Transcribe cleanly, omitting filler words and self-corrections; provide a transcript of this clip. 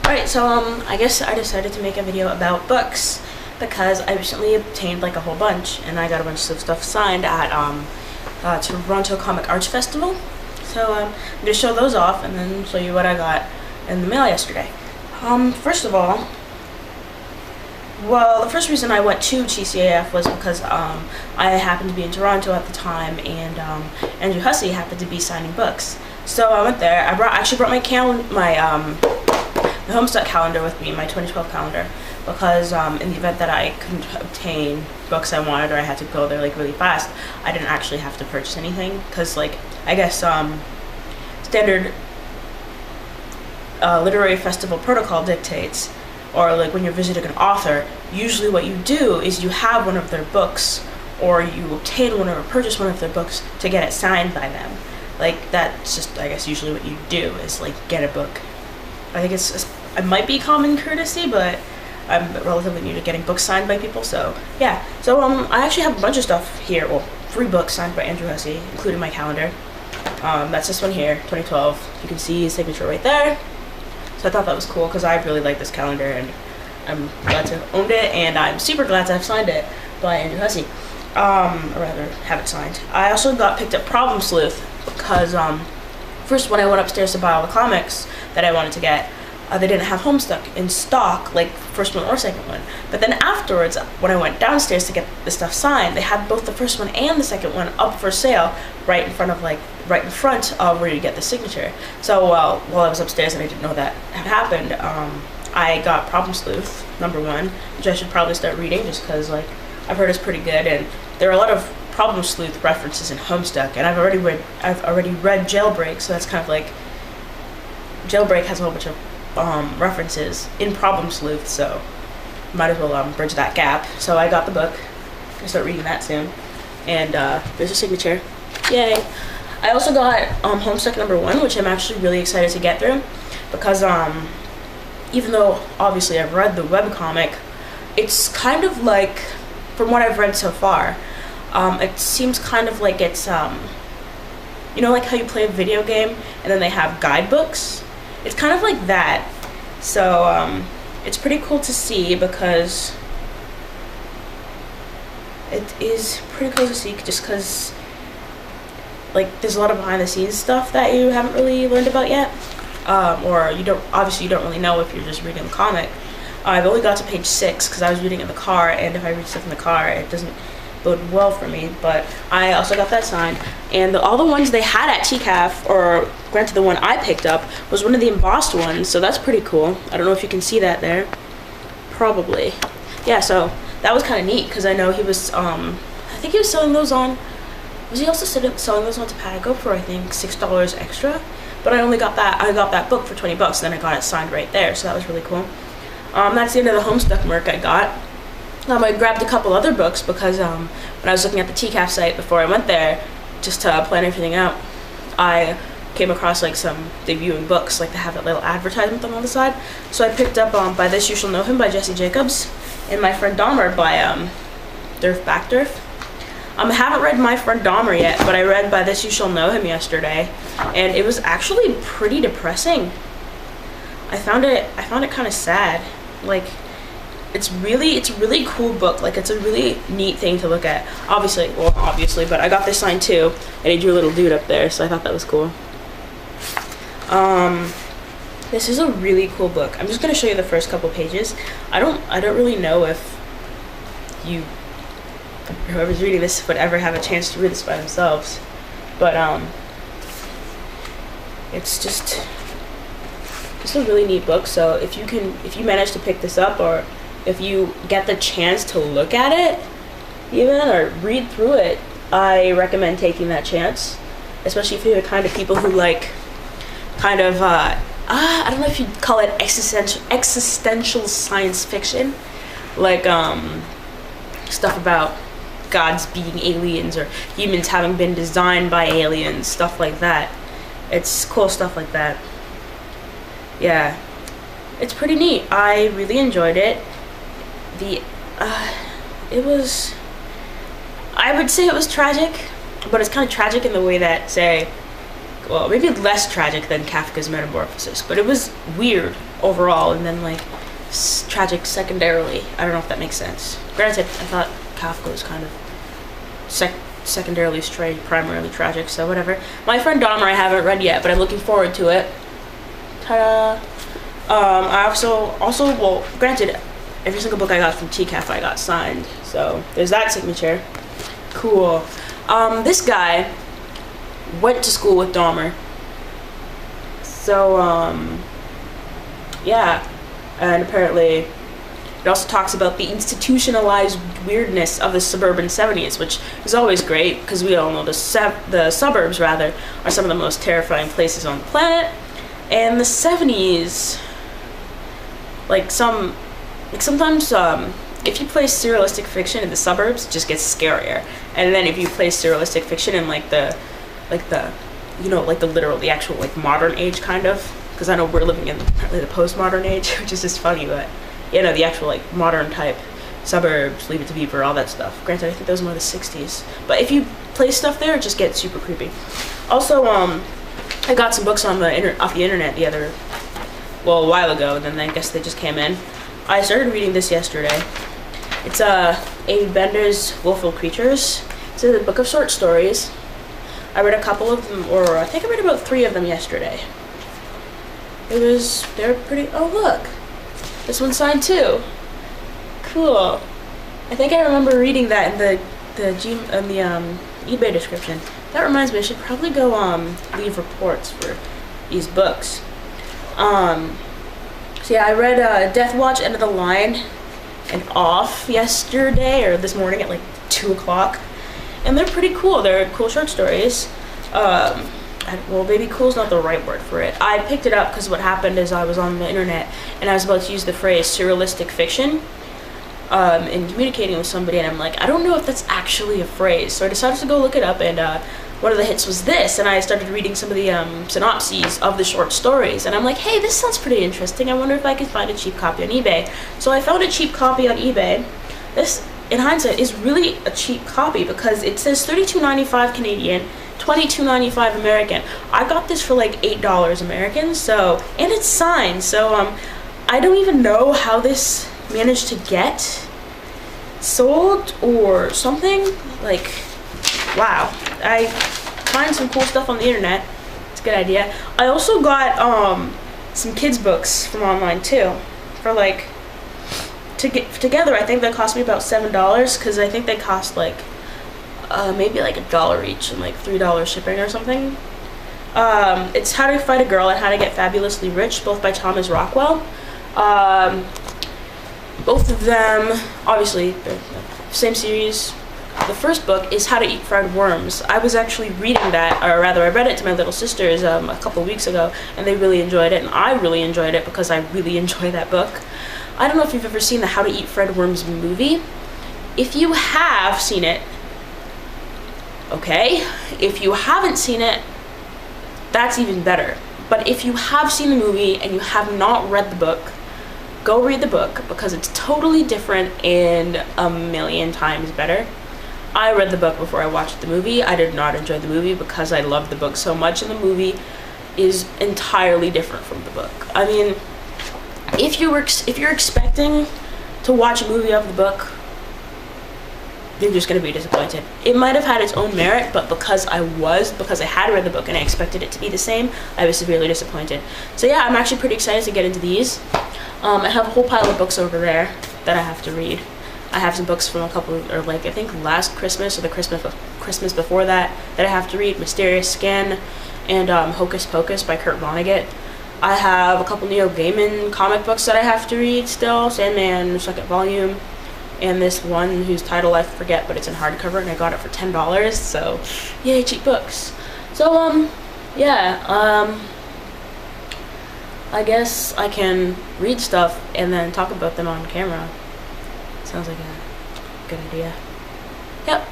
Alright, so I guess I decided to make a video about books because I recently obtained like a whole bunch, and I got a bunch of stuff signed at Toronto Comic Arts Festival. So I'm gonna show those off and then show you what I got in the mail yesterday. First of all, well, the first reason I went to TCAF was because I happened to be in Toronto at the time, and Andrew Hussie happened to be signing books. So I went there. I actually brought my Homestuck calendar with me, my 2012 calendar, because in the event that I couldn't obtain books I wanted, or I had to go there like really fast, I didn't actually have to purchase anything, because like I guess standard literary festival protocol dictates, or like when you're visiting an author, usually what you do is you have one of their books, or you obtain one or purchase one of their books to get it signed by them. Like that's just, I guess, usually what you do is like get a book. I think it might be common courtesy, but I'm relatively new to getting books signed by people, so yeah. So I actually have a bunch of stuff here. Well, 3 books signed by Andrew Hussie, including my calendar. That's this one here, 2012. You can see his signature right there. So I thought that was cool because I really like this calendar, and I'm glad to have owned it, and I'm super glad to have signed it by Andrew Hussie. Or rather, have it signed. I also picked up Problem Sleuth because first when I went upstairs to buy all the comics that I wanted to get, they didn't have Homestuck in stock, like first one or second one. But then afterwards, when I went downstairs to get the stuff signed, they had both the first one and the second one up for sale right in front of where you get the signature. So while I was upstairs and I didn't know that had happened, I got Problem Sleuth #1, which I should probably start reading just because like I've heard it's pretty good, and there are a lot of Problem Sleuth references in Homestuck, and I've already read Jailbreak, so that's kind of like Jailbreak has a whole bunch of references in Problem Sleuth, so might as well bridge that gap. So I got the book. I'm gonna start reading that soon, and there's a signature. Yay! I also got Homestuck #1, which I'm actually really excited to get through because even though obviously I've read the webcomic, it's kind of like, from what I've read so far, it seems kind of like it's you know, like how you play a video game and then they have guidebooks. It's kind of like that. So it's pretty cool to see because it is pretty cool to see just because like there's a lot of behind the scenes stuff that you haven't really learned about yet, or you don't really know if you're just reading the comic. I've only got to page 6 because I was reading in the car, and if I read stuff in the car it doesn't bode well for me. But I also got that signed, and all the ones they had at TCAF, or granted the one I picked up was one of the embossed ones, so that's pretty cool. I don't know if you can see that there, probably. Yeah, so that was kind of neat because I know he was I think he was selling those on, was he also selling those on Topatico for I think $6 extra? But I got that book for $20, and then I got it signed right there, so that was really cool. That's the end of the Homestuck merc I got. I grabbed a couple other books because when I was looking at the TCAF site before I went there, just to plan everything out, I came across like some debuting books, like they have that little advertisement on the side. So I picked up By This You Shall Know Him by Jesse Jacobs, and My Friend Dahmer by Derf, Backderf. I haven't read My Friend Dahmer yet, but I read By This You Shall Know Him yesterday, and it was actually pretty depressing. I found it kind of sad. Like, it's a really cool book. Like, it's a really neat thing to look at. Obviously, but I got this signed too, and he drew a little dude up there, so I thought that was cool. This is a really cool book. I'm just gonna show you the first couple pages. I don't really know if whoever's reading this would ever have a chance to read this by themselves, but it's just a really neat book. So if you manage to pick this up, or if you get the chance to look at it even, or read through it, I recommend taking that chance, especially if you're the kind of people who like kind of I don't know if you'd call it existential science fiction, like stuff about gods being aliens or humans having been designed by aliens, stuff like that. It's cool stuff like that. Yeah, it's pretty neat. I really enjoyed it. I would say it was tragic, but it's kind of tragic in the way that, say, well, maybe less tragic than Kafka's Metamorphosis, but it was weird overall, and then like tragic secondarily. I don't know if that makes sense. Granted, I thought Kafka was kind of secondarily straight, primarily tragic, so whatever. My Friend Dahmer I haven't read yet, but I'm looking forward to it. Ta-da! I also, well, granted, every single book I got from TCAF I got signed, so there's that signature. Cool. This guy went to school with Dahmer. So, yeah. And apparently, it also talks about the institutionalized weirdness of the suburban 70s, which is always great, because we all know the suburbs, rather, are some of the most terrifying places on the planet. And the 70s, sometimes, if you place surrealistic fiction in the suburbs, it just gets scarier. And then if you place surrealistic fiction in the actual modern age, kind of, because I know we're living in the postmodern age, which is just funny, but the actual modern type suburbs, Leave It to Beaver, all that stuff. Granted, I think those were the 60s, but if you place stuff there, it just gets super creepy. Also, I got some books off the internet a while ago, and then I guess they just came in. I started reading this yesterday. It's Aimee Bender's Willful Creatures. It's a book of short stories. I read a couple of them, or I think I read about 3 of them yesterday. They're pretty, oh look, this one's signed too. Cool. I think I remember reading that in the eBay description. That reminds me, I should probably go leave reports for these books. So yeah, I read Death Watch, End of the Line, and Off yesterday, or this morning at 2 o'clock. And they're pretty cool. They're cool short stories. Well, maybe cool's not the right word for it. I picked it up because what happened is I was on the internet and I was about to use the phrase surrealistic fiction in communicating with somebody, and I'm like, I don't know if that's actually a phrase. So I decided to go look it up, and one of the hits was this, and I started reading some of the synopses of the short stories, and I'm like, hey, this sounds pretty interesting. I wonder if I could find a cheap copy on eBay. So I found a cheap copy on eBay. This, in hindsight, is really a cheap copy because it says $32.95 Canadian, $22.95 American. I got this for $8 American, so, and it's signed, so I don't even know how this managed to get sold or something. Wow. I find some cool stuff on the internet. It's a good idea. I also got some kids books from online too, for together I think they cost me about $7, because I think they cost maybe $1 each and $3 shipping or something. It's How to Fight a Girl and How to Get Fabulously Rich, both by Thomas Rockwell. Both of them, obviously, they're the same series. The first book is How to Eat Fried Worms. I was actually reading that, or rather I read it to my little sisters a couple weeks ago, and they really enjoyed it, and I really enjoyed it because I really enjoy that book. I don't know if you've ever seen the How to Eat Fried Worms movie. If you have seen it, okay. If you haven't seen it, that's even better. But if you have seen the movie and you have not read the book, go read the book, because it's totally different and a million times better. I read the book before I watched the movie. I did not enjoy the movie because I loved the book so much, and the movie is entirely different from the book. I mean, if you're expecting to watch a movie of the book, you're just going to be disappointed. It might have had its own merit, but because I had read the book and I expected it to be the same, I was severely disappointed. So yeah, I'm actually pretty excited to get into these. I have a whole pile of books over there that I have to read. I have some books from I think last Christmas or the Christmas before that I have to read. Mysterious Skin and Hocus Pocus by Kurt Vonnegut. I have a couple Neil Gaiman comic books that I have to read still. Sandman, second volume. And this one whose title I forget, but it's in hardcover, and I got it for $10, so yay, cheap books. So, yeah, I guess I can read stuff and then talk about them on camera. Sounds like a good idea. Yep.